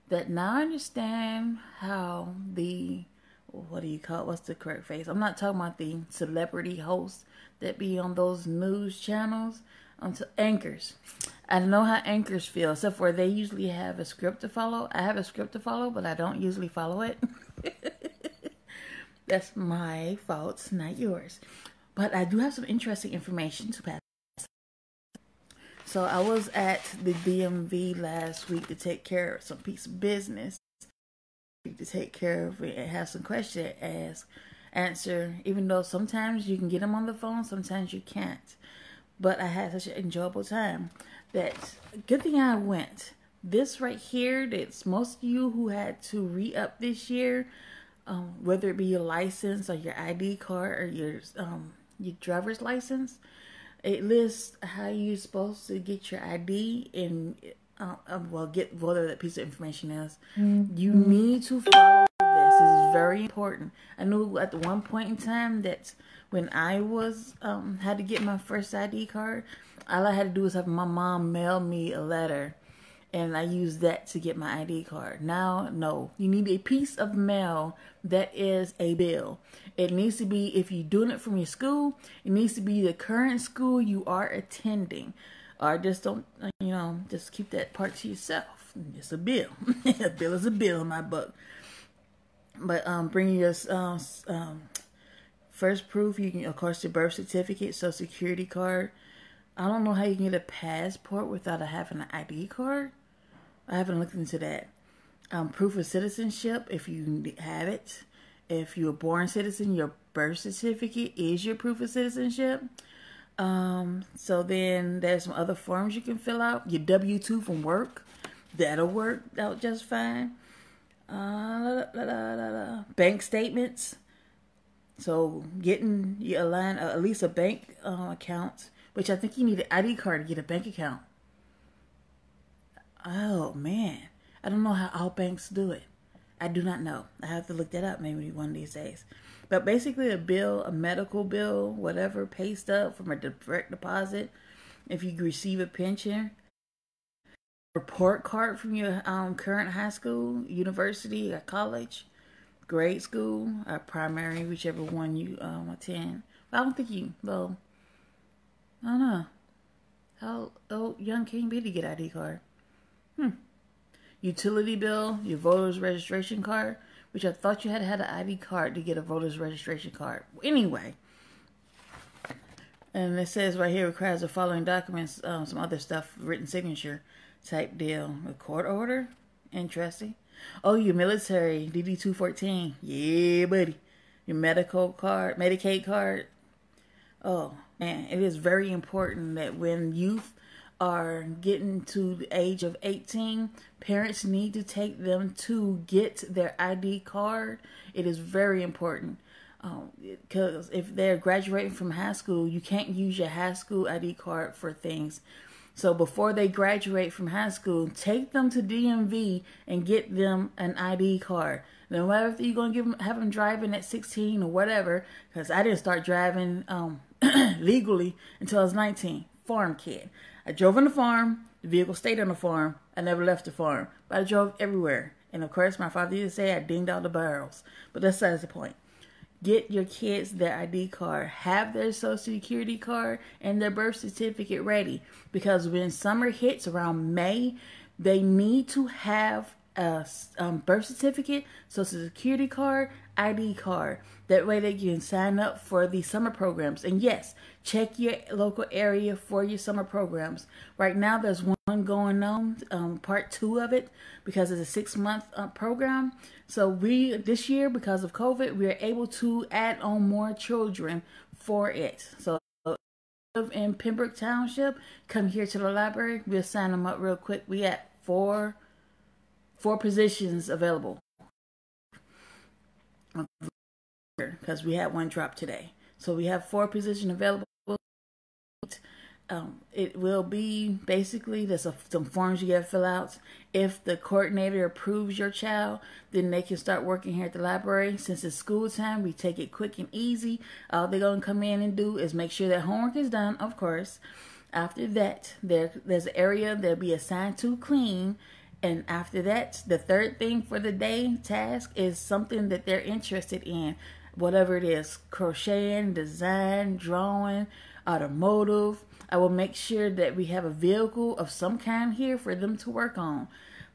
that now I understand how the, what do you call it? What's the correct phrase? I'm not talking about the celebrity hosts that be on those news channels. Anchors. I know how anchors feel, except for they usually have a script to follow. I have a script to follow, but I don't usually follow it. That's my fault, not yours. But I do have some interesting information to pass. So I was at the DMV last week to take care of some piece of business. To take care of it and have some questions to answer, even though sometimes you can get them on the phone, sometimes you can't. But I had such an enjoyable time that good thing I went. This right here, that's most of you who had to re-up this year, whether it be your license or your ID card or your driver's license, it lists how you're supposed to get your ID and get whatever that piece of information is. You need to follow this. This is very important. I knew at the one point in time that when I was had to get my first ID card, all I had to do was have my mom mail me a letter, and I used that to get my ID card. Now, no, you need a piece of mail that is a bill. It needs to be, if you're doing it from your school, it needs to be the current school you are attending. Or just don't, just keep that part to yourself. It's a bill. A bill is a bill in my book. But bring your first proof. You can, of course, your birth certificate, social security card. I don't know how you can get a passport without having an ID card. I haven't looked into that. Proof of citizenship, if you have it. If you're a born citizen, your birth certificate is your proof of citizenship. So then there's some other forms you can fill out. Your W-2 from work, that'll work out just fine. Bank statements. So getting you align at least a bank account, which I think you need an ID card to get a bank account. Oh man, I don't know how all banks do it. I do not know. I have to look that up maybe one of these days. But basically a bill, a medical bill, whatever, pay stub from a direct deposit. If you receive a pension, report card from your current high school, university, or college, grade school, or primary, whichever one you attend. But I don't think I don't know. How young can you be to get ID card? Utility bill, your voter's registration card, which I thought you had to have an ID card to get a voter's registration card. Anyway, and it says right here, requires the following documents, some other stuff, written signature type deal. A court order? Interesting. Oh, your military, DD-214. Yeah, buddy. Your medical card, Medicaid card. Oh, man, it is very important that when youth are getting to the age of 18, parents need to take them to get their ID card. It is very important because if they're graduating from high school, you can't use your high school ID card for things. So before they graduate from high school, take them to DMV and get them an ID card. No matter if you're going to have them driving at 16 or whatever, because I didn't start driving legally until I was 19. Farm kid. I drove on the farm. The vehicle stayed on the farm. I never left the farm. But I drove everywhere. And of course, my father used to say I dinged all the barrels. But that's besides the point. Get your kids their ID card. Have their social security card and their birth certificate ready. Because when summer hits around May, they need to have a birth certificate, social security card, ID card. That way they can sign up for the summer programs. And yes, check your local area for your summer programs. Right now there's one going on, part 2 of it, because it's a 6-month program. So this year, because of COVID, we are able to add on more children for it. So in Pembroke Township, come here to the library. We'll sign them up real quick. We got four positions available. Because we had one drop today. So we have 4 positions available. It will be basically, there's some forms you got to fill out. If the coordinator approves your child, then they can start working here at the library. Since it's school time, we take it quick and easy. All they're going to come in and do is make sure that homework is done, of course. After that, there's an area they'll be assigned to clean. And after that, the third thing for the day task is something that they're interested in. Whatever it is, crocheting, design, drawing, automotive. I will make sure that we have a vehicle of some kind here for them to work on.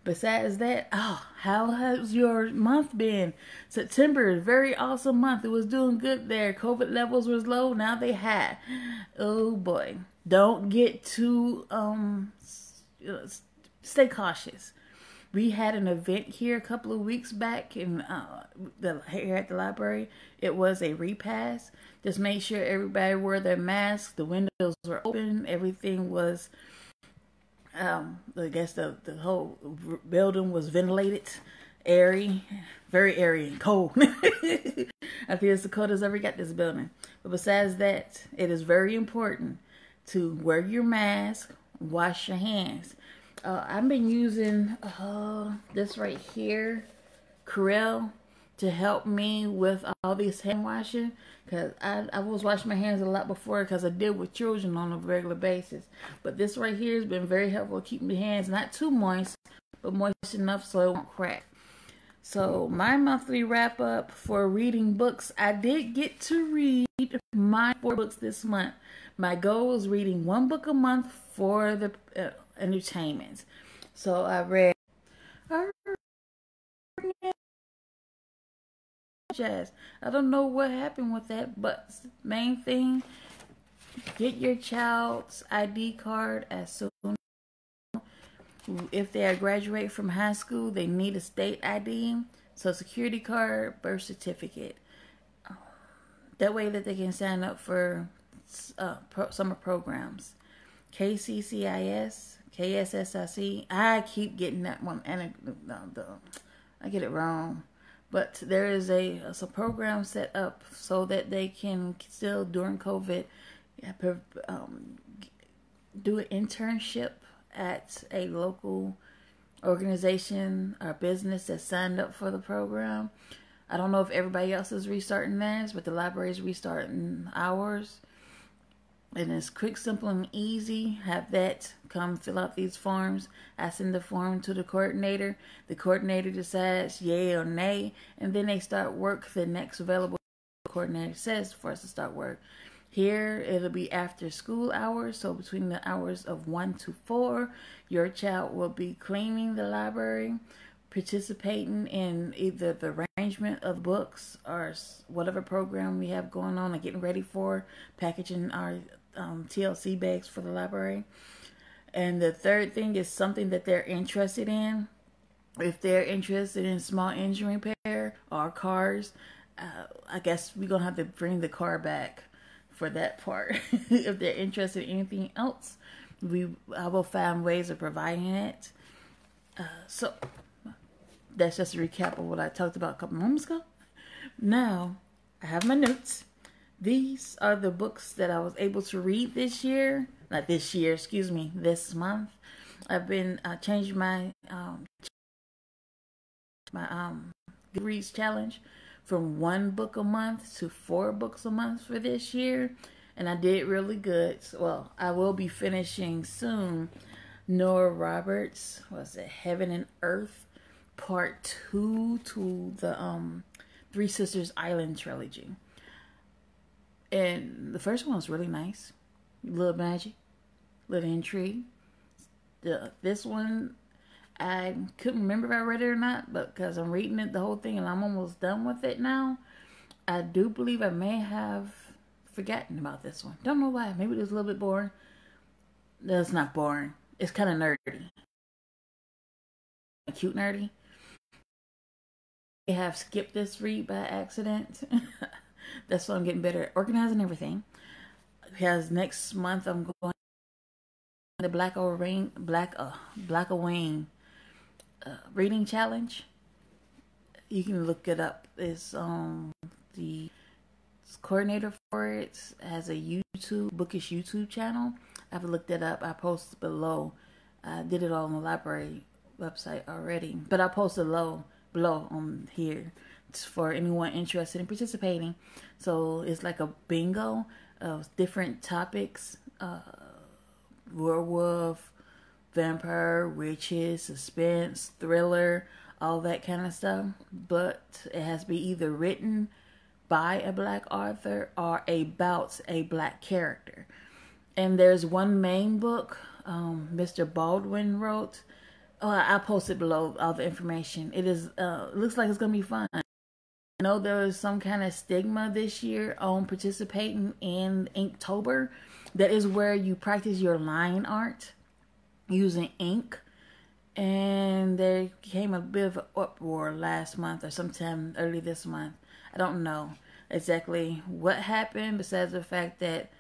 Besides that, how has your month been? September, very awesome month. It was doing good there. COVID levels was low. Now they high. Oh boy. Don't get too, stay cautious. We had an event here a couple of weeks back in here at the library. It was a repast. Just make sure everybody wore their masks. The windows were open. Everything was, I guess the whole building was ventilated, airy, very airy and cold. I feel it's the coldest I've ever got this building. But besides that, it is very important to wear your mask, wash your hands. I've been using this right here, Corel, to help me with all this hand washing. Because I was washing my hands a lot before because I deal with children on a regular basis. But this right here has been very helpful, keeping the hands not too moist, but moist enough so it won't crack. So my monthly wrap up for reading books, I did get to read my 4 books this month. My goal is reading 1 book a month for the entertainment. So I read Jazz. I don't know what happened with that, but main thing, get your child's ID card as soon. If they graduate from high school, they need a state ID, Social Security card, birth certificate. That way that they can sign up for summer programs. KCCIS, KSSIC. I keep getting that one, and I get it wrong. But there is a program set up so that they can still, during COVID, do an internship at a local organization or business that signed up for the program. I don't know if everybody else is restarting theirs, but the library is restarting ours. And it's quick, simple, and easy. Have that come fill out these forms. I send the form to the coordinator. The coordinator decides yay or nay, and then they start work. The next available coordinator says for us to start work. Here, it'll be after school hours, so between the hours of 1 to 4, your child will be cleaning the library, participating in either the arrangement of books or whatever program we have going on and getting ready for, packaging our TLC bags for the library. And the third thing is something that they're interested in. If they're interested in small engine repair or cars, I guess we're going to have to bring the car back for that part. If they're interested in anything else, I will find ways of providing it. So that's just a recap of what I talked about a couple moments ago. Now, I have my notes. These are the books that I was able to read this year. Not this year, excuse me, this month. I've been changing my Goodreads challenge from 1 book a month to 4 books a month for this year. And I did really good. Well, I will be finishing soon Nora Roberts, Heaven and Earth, Part 2 to the Three Sisters Island trilogy. And the first one was really nice. A little magic, a little intrigue. This one, I couldn't remember if I read it or not, but because I'm reading it, the whole thing, and I'm almost done with it now, I do believe I may have forgotten about this one. Don't know why. Maybe it was a little bit boring. No, it's not boring. It's kind of nerdy. Cute nerdy. I have skipped this read by accident. That's why I'm getting better at organizing everything. Because next month I'm going to the Black Wing reading challenge. You can look it up. It's the coordinator for it has a bookish YouTube channel. I've looked it up. I posted below. I did it all on the library website already, but I posted below on here for anyone interested in participating. So it's like a bingo of different topics: werewolf, vampire, witches, suspense, thriller, all that kind of stuff. But it has to be either written by a black author or about a black character. And there's one main book Mr. Baldwin wrote. Oh, I posted below all the information. It is looks like it's gonna be fun. I know there was some kind of stigma this year on participating in Inktober. That is where you practice your line art using ink. And there came a bit of an uproar last month or sometime early this month. I don't know exactly what happened besides the fact that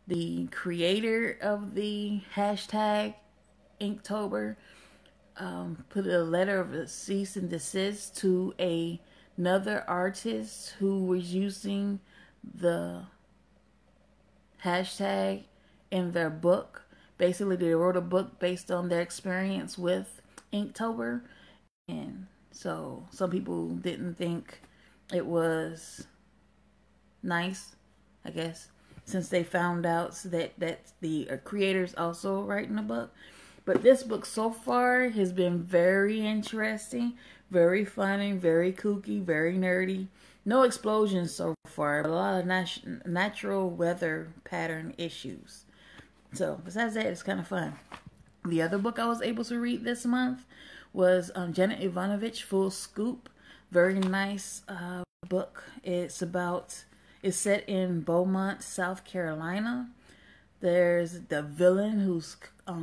the creator of the hashtag Inktober put a letter of cease and desist to another artist who was using the hashtag in their book. Basically, they wrote a book based on their experience with Inktober. And so some people didn't think it was nice, I guess, since they found out that the creators also writing a book. But this book so far has been very interesting, very funny, very kooky, very nerdy. No explosions so far, but a lot of natural weather pattern issues. So besides that, it's kind of fun. The other book I was able to read this month was Janet Ivanovich, Full Scoop. Very nice book. It's set in Beaumont, South Carolina. There's the villain, who's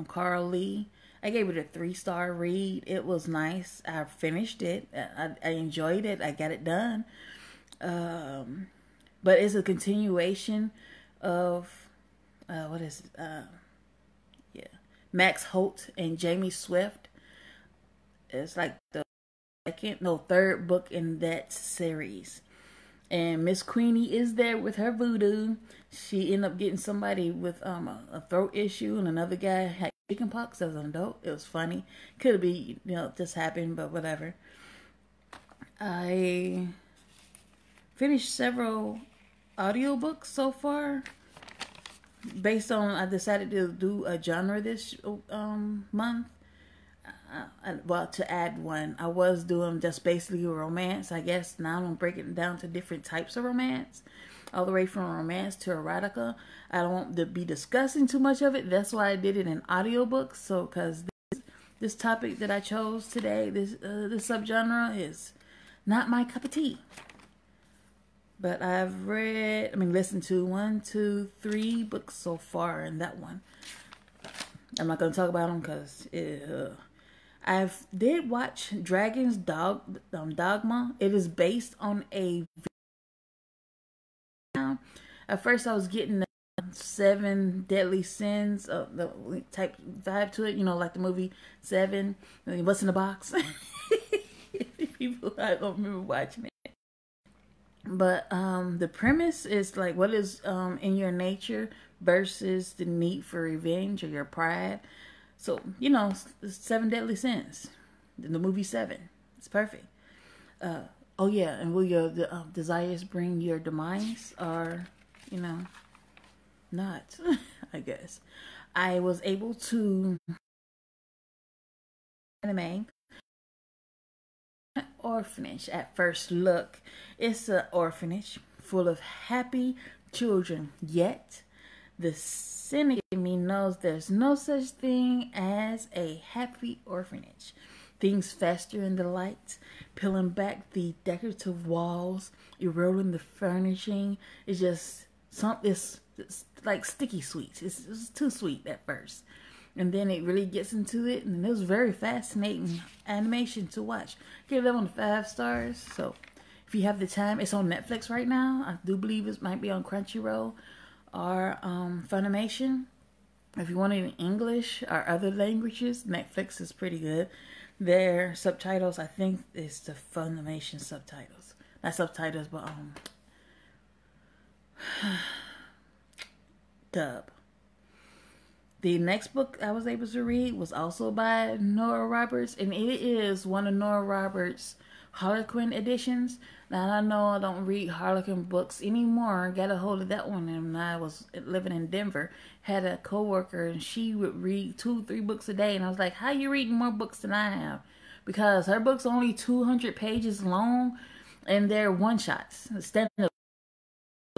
Carl Lee. I gave it a 3-star read. It was nice. I finished it. I enjoyed it. I got it done. But it's a continuation of Max Holt and Jamie Swift. It's like the third book in that series. And Miss Queenie is there with her voodoo. She ended up getting somebody with a throat issue, and another guy had chickenpox as an adult. It was funny. Could be, just happened, but whatever. I finished several audiobooks so far. Based on, I decided to do a genre this month. To add one, I was doing just basically romance. I guess now I'm gonna break it down to different types of romance, all the way from romance to erotica. I don't want to be discussing too much of it. That's why I did it in audiobooks. So, because this topic that I chose today, this subgenre is not my cup of tea. But I've listened to 1, 2, 3 books so far in that one. I'm not gonna talk about them because I did watch Dragon's Dogma. It is based on a video. At first I was getting the 7 deadly sins, the type vibe to it, like the movie Seven. What's in the box? People, I don't remember watching it. But the premise is like, what is in your nature versus the need for revenge or your pride. So, 7 deadly sins. In the movie Seven. It's perfect. Oh yeah, and will your desires bring your demise, or not? I guess I was able to anime orphanage at first look. It's an orphanage full of happy children, yet the cynic in me knows there's no such thing as a happy orphanage. Things fester in the lights, peeling back the decorative walls, eroding the furnishing. It's just it's like sticky sweets. It's too sweet at first. And then it really gets into it, and it was very fascinating animation to watch. Give it on 5 stars. So if you have the time, it's on Netflix right now. I do believe it might be on Crunchyroll or Funimation. If you want it in English or other languages, Netflix is pretty good. Their subtitles, I think, is the Funimation subtitles. Not subtitles, but dub. The next book I was able to read was also by Nora Roberts, and it is one of Nora Roberts' Harlequin editions. Now I know I don't read Harlequin books anymore. Got a hold of that one, and when I was living in Denver, had a coworker, and she would read 2-3 books a day, and I was like, "How you reading more books than I have?" Because her book's only 200 pages long, and they're one shots, stand-up,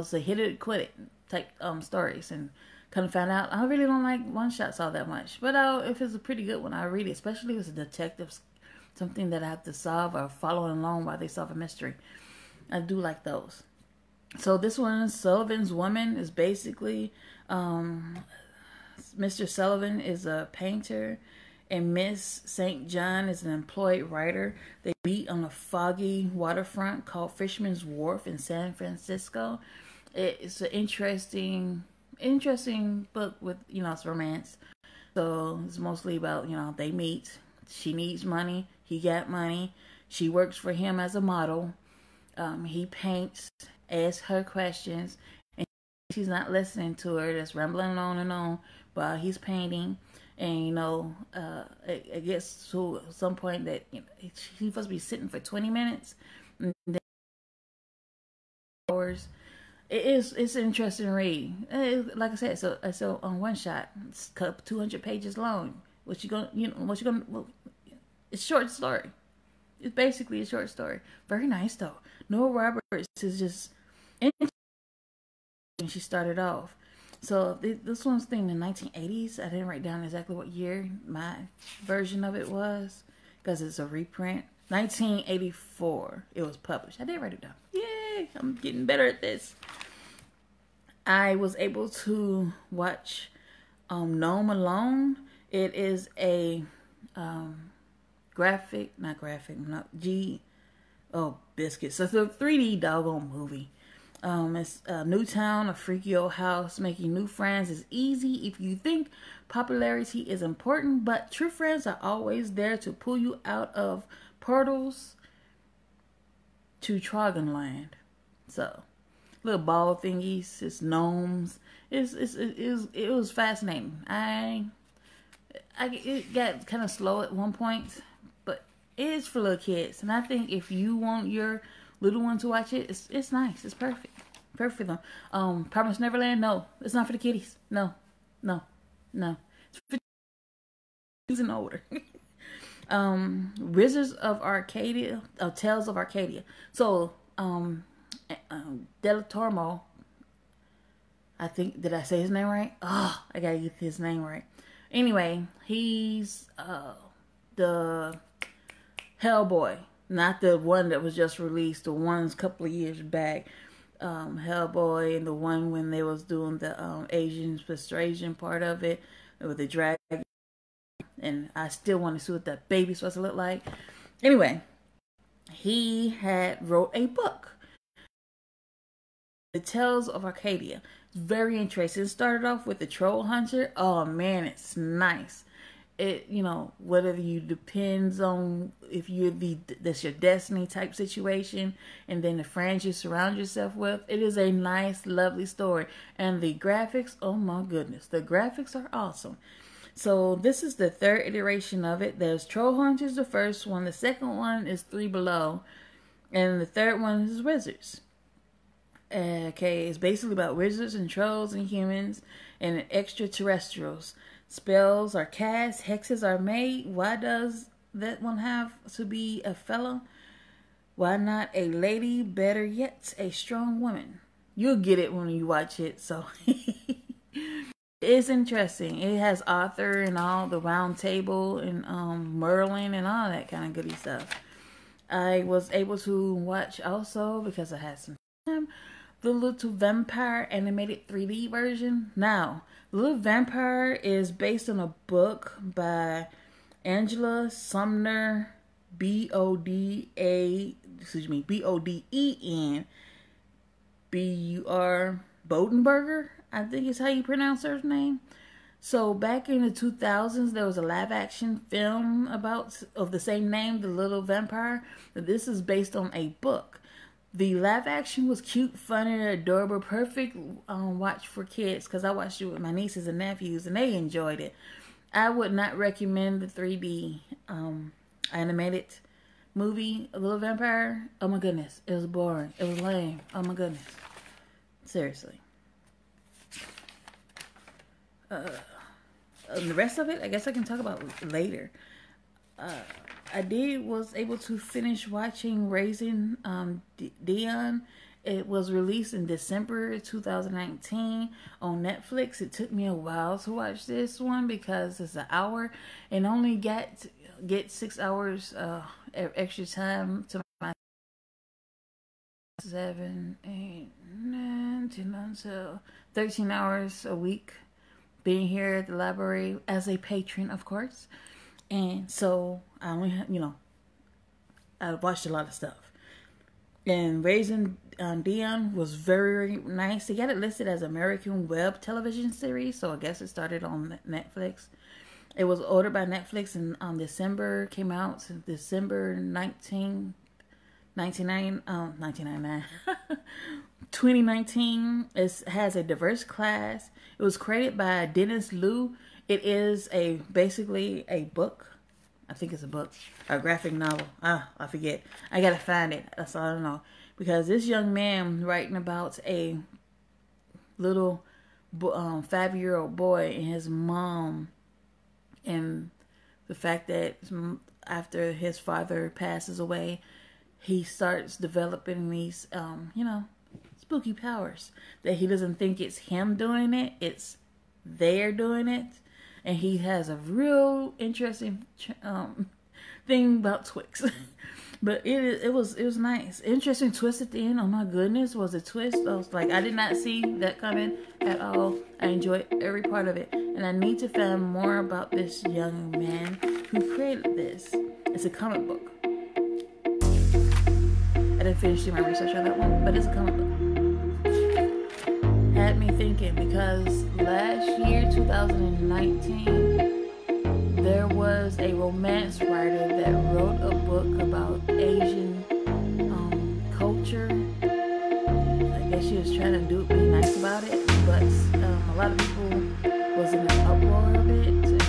so hit it, quit it type stories, and kind of found out I really don't like one shots all that much. But if it's a pretty good one, I read it, especially if it's a detective, something that I have to solve or following along while they solve a mystery. I do like those. So this one, Sullivan's Woman, is basically Mr. Sullivan is a painter, and Miss St. John is an employed writer. They meet on a foggy waterfront called Fisherman's Wharf in San Francisco. It's an interesting book with, it's romance. So it's mostly about, they meet. She needs money. He got money. She works for him as a model. He paints, asks her questions, and she's not listening to her. Just rambling on and on while he's painting. And, it gets to some point that she's supposed to be sitting for 20 minutes. And then hours. It's an interesting read. Like I said, so on one shot, it's 200 pages long. It's a short story. It's basically a short story. Very nice though. Noah Roberts is just interesting when she started off. So this one's thing in the 1980s. I didn't write down exactly what year my version of it was because it's a reprint. 1984 it was published. I did write it down. Yay! I'm getting better at this. I was able to watch Gnome Alone. It is a biscuits. So it's a 3D doggone movie. It's a new town, a freaky old house. Making new friends is easy if you think popularity is important, but true friends are always there to pull you out of portals to Trogonland. So, little ball thingies, it's gnomes. It was fascinating. It got kind of slow at one point, but it is for little kids. And I think if you want your little one to watch it, it's nice. It's perfect. Perfect for them. Promised Neverland, no. It's not for the kiddies. No. It's for kids and older. Wizards of Arcadia, Tales of Arcadia. So, Del Tormo, I think, did I say his name right? Oh, I gotta get his name right. Anyway, he's the Hellboy, not the one that was just released, the one's a couple of years back. Hellboy, and the one when they was doing the Asian persuasion part of it with the dragon. And I still want to see what that baby's supposed to look like. Anyway, he wrote a book, The Tales of Arcadia. It's very interesting. It started off with the Troll Hunter. Oh man, it's nice. It, whether you depends on if that's your destiny type situation, and then the friends you surround yourself with. It is a nice, lovely story. And the graphics, oh my goodness, the graphics are awesome. So this is the third iteration of it. There's Troll Hunters, the first one. The second one is Three Below. And the third one is Wizards. Okay, it's basically about wizards and trolls and humans and extraterrestrials. Spells are cast, hexes are made. Why does that one have to be a fella? Why not a lady? Better yet, a strong woman. You'll get it when you watch it. So it's interesting. It has Arthur and all the Round Table and Merlin and all that kind of goody stuff. I was able to watch also, because I had some time, the Little Vampire animated 3D version. Now, Little Vampire is based on a book by Angela Sumner, Boden Bur Bodenberger, I think is how you pronounce her name. So back in the 2000s, there was a live action film of the same name, The Little Vampire. This is based on a book. The live action was cute, funny, adorable, perfect watch for kids, because I watched it with my nieces and nephews and they enjoyed it. I would not recommend the 3D animated movie, A Little Vampire. Oh my goodness, it was boring. It was lame. Oh my goodness, seriously. The rest of it, I guess I can talk about later. Was able to finish watching Raising Dion. It was released in December 2019 on Netflix. It took me a while to watch this one because it's an hour and only get 6 hours extra time to my 7, 8, 9, 10, 11, 12, 13 hours a week being here at the library as a patron, of course. And so I only, I watched a lot of stuff. And Raising Dion was very nice. They got it listed as American Web Television Series, so I guess it started on Netflix. It was ordered by Netflix and December, came out December 2019. It has a diverse cast. It was created by Dennis Liu. It is basically a book. I think it's a book, a graphic novel. I forget. I gotta find it. That's all I know. Because this young man writing about a little 5-year-old boy and his mom, and the fact that after his father passes away, he starts developing these, spooky powers that he doesn't think it's him doing it. It's they're doing it. And he has a real interesting thing about Twix. But it was nice. Interesting twist at the end. Oh my goodness, was a twist. I was like, I did not see that coming at all. I enjoyed every part of it. And I need to find more about this young man who created this. It's a comic book. I didn't finish doing my research on that one, but it's a comic book. Had me thinking, because last year, 2019, there was a romance writer that wrote a book about Asian culture. I guess she was trying to be nice about it, but a lot of people was in an uproar of it. And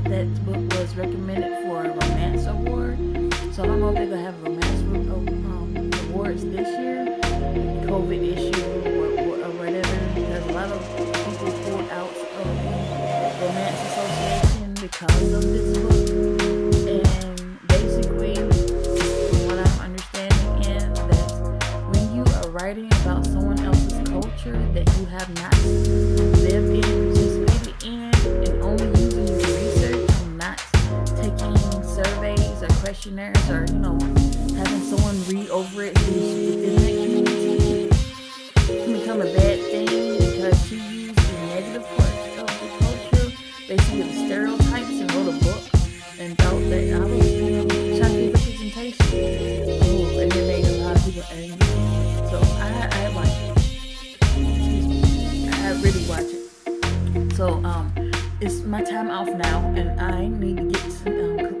that book was recommended for a romance award. So I don't know if they're gonna have romance awards this year. COVID issue or whatever, because a lot of people pulled out of the Romance Association because of this book. And basically, from what I'm understanding is that when you are writing about someone else's culture that you have not lived in, participated in, and only using your research and not taking surveys or questionnaires or, having someone read over it who's within that community, become a bad thing because she used the negative parts of the culture, basically the stereotypes, and wrote a book and thought that I was trying to do representation. Oh, and it made a lot of people angry. So I watched it. Excuse me. I really watched it. So it's my time off now, and I need to get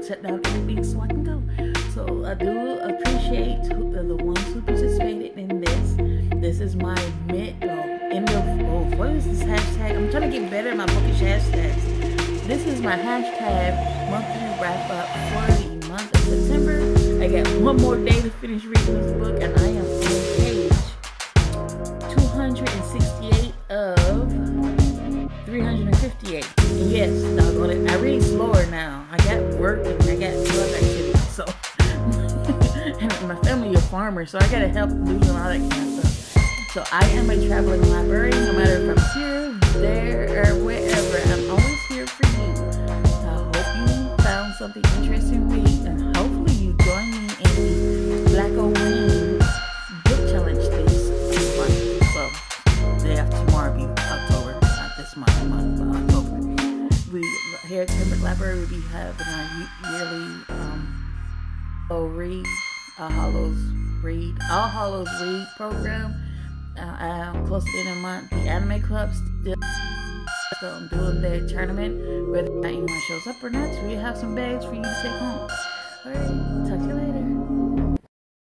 shut down everything so I can go. So I do appreciate the ones who participated in this. This is my end of, what is this hashtag? I'm trying to get better at my bookish hashtags. This is my hashtag monthly wrap up for the month of September. I got one more day to finish reading this book, and I am on page 268 of 358. And yes, doggone it, I read slower now. I got work and I got club activities, so and my family are farmers, so I gotta help do all that kind of stuff. So I am a traveling librarian, no matter if I'm here, there, or wherever. I'm always here for you. I hope you found something interesting to read, and hopefully you join me in the Black Old Wings book challenge this month. Well, the day after tomorrow will be October, not this month, but October. We here at Pembroke Library will be having our yearly All Hallows Read program. Close to the end of the month, the anime club still doing their tournament, whether or not anyone shows up or not. So we have some bags for you to take home. Alright, talk to you later.